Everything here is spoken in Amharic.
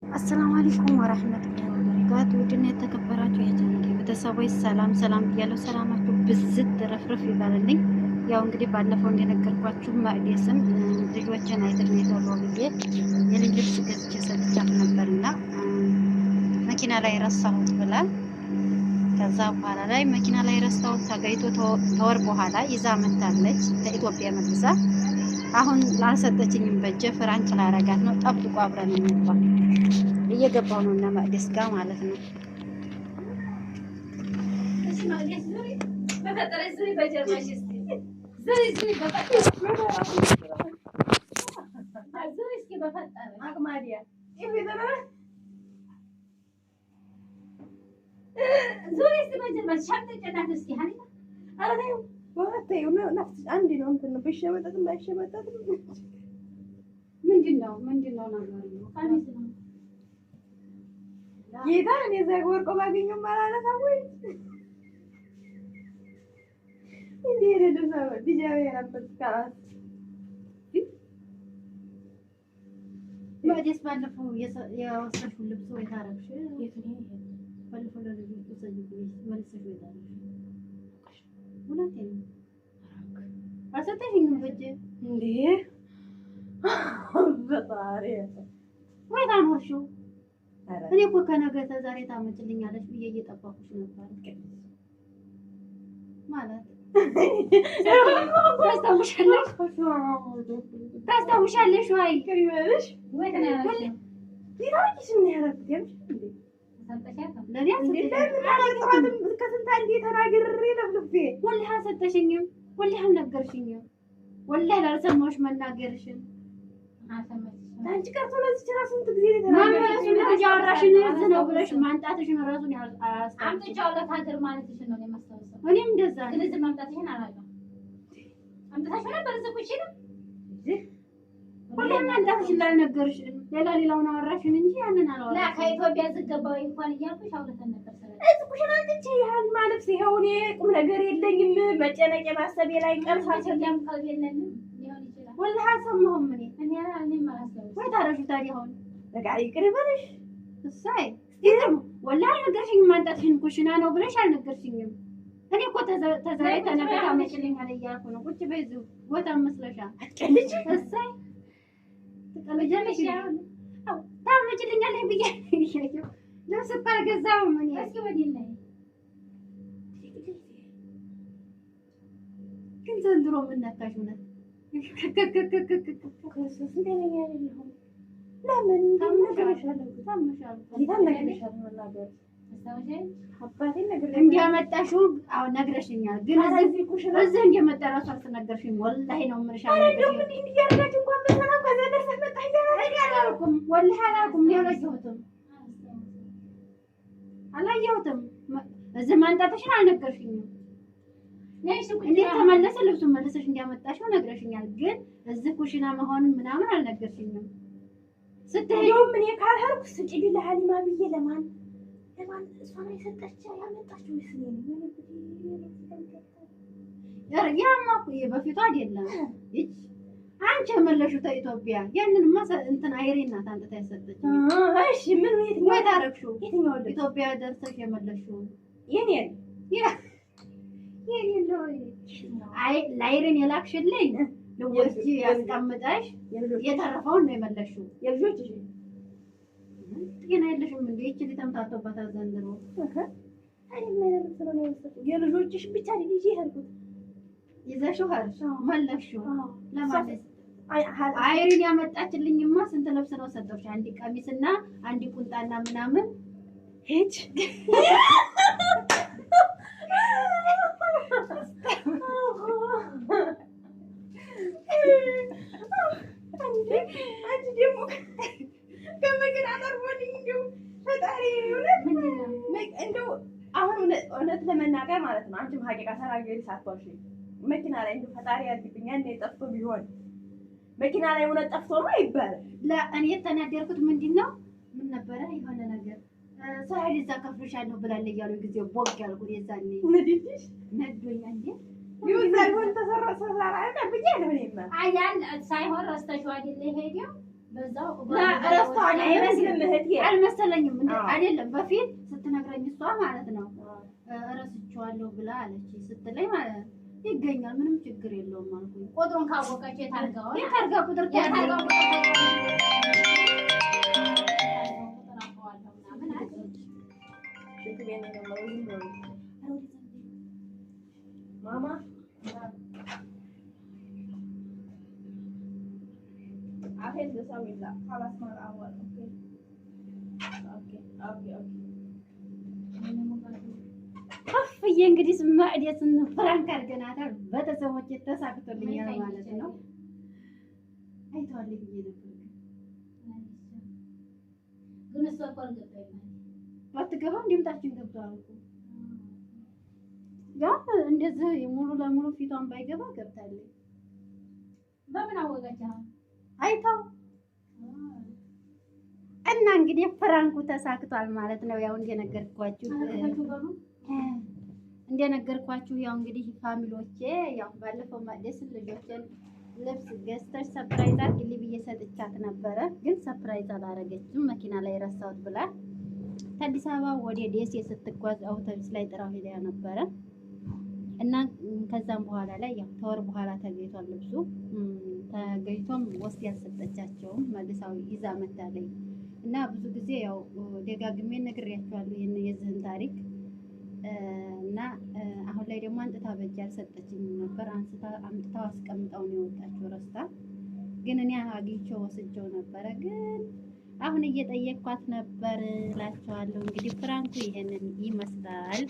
አሰላሙ አለይኩም ወራህመቱላሂ ወበረካቱ። ውድና የተከበራችሁ የቻናሌ ቤተሰቦች ሰላም ብያለሁ። ሰላማችሁ ብዝት ተረፍርፍ ይባልልኝ። ያው እንግዲህ ባለፈው እንደነገርኳችሁ ማዕዴስም ልጆችን አይተን የተወለው ብዬ የልጅ ልብስ ገዝቼ ሰጥቻት ነበርና መኪና ላይ ረሳሁት ብላ ከዛ በኋላ ላይ መኪና ላይ ረስታው ተገይቶ ተወር በኋላ ይዛ መታለች ከኢትዮጵያ መልሳ። አሁን ላልሰጠችኝም በጀ ፍራንጭ ላረጋት ነው። ጠብቁ አብረን እንግባ። እየገባው ነው እና ማዕዴስ ጋር ማለት ነው። ምንድነው ነገሩ? ጌታ እኔ ዘግ ወርቆ ባገኘው ማለት ወይ እንዴ ለደሰበ ቢጃው ያረበት ካስ ማዕዴስ ባለፈው የወሰድሽው ልብስ ወይ ታረክሽ የቱን ባለፈው ለልጅ ተሰይቁ መልሰሽ ወይ ታረክሽ ሁለቴ ነው አሰተኝም በጀ እንዴ በጣሪ ወይ ታኖርሽው እኔ እኮ ከነገ ተዛሬ ታመጭልኛለሽ ብዬ እየጠበኩሽ ነበር። ማለት ታስታውሻለሽ ወይ? ከሪበልሽ ወይ ተናገርሽ ይታውቂሽ ምን ያረጋግጥ ከስንት አንዴ ተናግሬ ለፍልፌ ወላሂ አልሰጠሽኝም፣ ወላሂ አልነገርሽኝም፣ ወላሂ ላልሰማሁሽ መናገርሽን አንቺ ቀርቶ ለዚህ ራሱ ስንት ጊዜ ተናገርሽ ያወራሽን እዚህ ነው ብለሽ ማንጣትሽን ራሱን አምጥቻው ለታገር ማለትሽን ነው የማስታውሰው። እኔም እንደዛ ነው። ስለዚህ ማምጣትሽን አላውቅም። አምጥታሽ ነበር እዚህ ቁጭ ነው ወላሂ ማንጣትሽን ላልነገርሽን ሌላውን አወራሽን እንጂ ያንን አላወራሽም። ላ ከኢትዮጵያ ዝገባው እንኳን እያልኩሽ አውርተን ነበር። እዚህ ቁጭ ነው አንቺ ያህል ማለት ይሄው እኔ ቁም ነገር የለኝም መጨነቅ ማሰብ ላይ ቀርፋችን ሰላም ቀልብ የለንም ሊሆን ይችላል። ወላሂ አልሰማሁም እኔ እኔም አላስታውስም። ወይ ታረሹ ታዲያ አሁን በቃ ይቅር በልሽ እሰይ ይሄም ወላሂ አልነገርሽኝም። ማንጣትሽን ኩሽና ነው ብለሽ አልነገርሽኝም። እኔ እኮ ተዛሬ ተነበታ አመጭልኛል እያልኩ ነው። ቁጭ በይ እዚሁ ቦታ መስለሻል። አትቀልጂ እሰይ ትቀልጃለሽ። አው ታመጭልኛለሽ ብዬ ልብስ እኮ አልገዛሁም እኔ። እስኪ ወዲህ ላይ ግን ዘንድሮ ምን ነካሽ? እውነት ክርስቶስ እንደኛ አይደለም። ለምን እንደነገርሻለሁ ታመሻል ይታነግርሻል መናገር አባቴ ነገር እንዲያመጣሽው አው ነግረሽኛል። ግን እዚህ እንደመጣ ራሱ አልተነገርሽኝም። ወላሂ ነው የምልሽ። እንደውም እንዲህ እያደረጋችሁ እንኳን በሰላም ከዛ ደርሰሽ መጣሽ አላልኩም፣ ወላሂ አላልኩም። አላየሁትም። እዚህ ማንጣትሽን አልነገርሽኝም። እንዴት ተመለሰ ልብሱን መልሰሽ እንዲያመጣሽው ነግረሽኛል። ግን እዚህ ኩሽና መሆኑን ምናምን አልነገርሽኝም። ስትሄጂው ምን ካልሄድኩ ስጪኝ ለሀሊማ ብዬ ለማን እሷ ነው የሰጠችው ያመጣችው ወይስ እኔ ያማ እኮ በፊቱ አይደለም። አንቺ የመለሽው ከኢትዮጵያ ያንንማ እንትን አይሬን ናት አንጥታ ያሰጠችኝ። እሺ ምን የትኛው ታረክሽው? የትኛው ኢትዮጵያ ደርሰሽ የመለሽው የኔን ነው። አይ ላይሬን የላክሽልኝ ልወስጂ ያስቀምጠሽ የተረፈውን ነው የመለሽው። የልጆችሽ ግን አይልሽም እንዴ? እቺ ተምታቶባታል ዘንድሮ። አይ ምን ነው የልጆችሽ ብቻ ልጅ ይሄድኩት ይዘሽው ሀርሽ መለሽው ለማለት አይሪን ያመጣችልኝማ ስንት ልብስ ነው ሰጠሽ? አንድ ቀሚስና አንድ ቁንጣና ምናምን ሄጅ እውነት ለመናገር ማለት ነው። አንቺም ሀቂቃ ተናገሪ ሳትዋሺ መኪና ላይ እንደው ፈጣሪ ያድርግኝ ያኔ ጠፍቶ ቢሆን መኪና ላይ እውነት ጠፍቶ ነው ይባላል። ለእኔ የተናገርኩት ምንድነው ምን ነበረ የሆነ ነገር ሳይል እዛ ከፍልሻለሁ ብላለች እያሉ ጊዜው ቦግ ያልኩት የዛኔ ምድድሽ ነዶኝ አንዴ ይወዛል ወን ተሰራ ሰራ አይደል ብዬ ነው እኔማ አያን ሳይሆን ረስተሽው አይደል ሄዲዮ በዛው ረስቷል አይመስልም እህቴ አልመሰለኝም እንዴ አይደለም በፊት ስትነግረኝ እሷ ማለት ነው እረስቸዋለሁ ብላ አለች ስትለኝ ማለት ነው ይገኛል ምንም ችግር የለውም አልኩኝ ቁጥሩን ካወቀች የታርጋው የታርጋ ቁጥር የታርጋው ማማ አሄን ለሳዊላ خلاص ما الاول اوكي اوكي اوكي اوكي ከፍዬ እንግዲህ ማዕዴትን ፍራንክ አድርገናታል ቤተሰቦች ተሳክቶልኛል ማለት ነው አይተዋል ብዬ ነበር ግን እሷ እኮ አልገባኝም ባትገባ እንደምታችን ገብቷል እኮ ያ እንደዚህ ሙሉ ለሙሉ ፊቷን ባይገባ ገብታለች በምን አወቀችህ አይተው እና እንግዲህ ፍራንኩ ተሳክቷል ማለት ነው ያው እንደነገርኳችሁ ያው እንግዲህ ፋሚሊዎቼ ያው ባለፈው ማደስ ልጆችን ልብስ ገዝተሽ ሰርፕራይዝ አድርጊልኝ ብዬ ሰጥቻት ነበረ ግን ሰርፕራይዝ አላረገችም መኪና ላይ ረሳሁት ብላ ከአዲስ አበባ ወደ ደሴ ስትጓዝ አውቶቡስ ላይ ጥራው ሄዳ ነበረ እና ከዛም በኋላ ላይ ያው ተወር በኋላ ተገይቷል ልብሱ ተገይቶም ወስድ ያልሰጠቻቸውም መልሳው ይዛ መጣለኝ እና ብዙ ጊዜ ያው ደጋግሜ ነግሬያቸዋለሁ የዚህን ታሪክ እና አሁን ላይ ደግሞ አንጥታ በእጅ አልሰጠችኝም ነበር አምጥታው አስቀምጣው ነው የወጣችው ረስታ ግን እኔ አግኝቼው ወስጄው ነበረ ግን አሁን እየጠየቅኳት ነበር እላቸዋለሁ እንግዲህ ፍራንኩ ይሄንን ይመስላል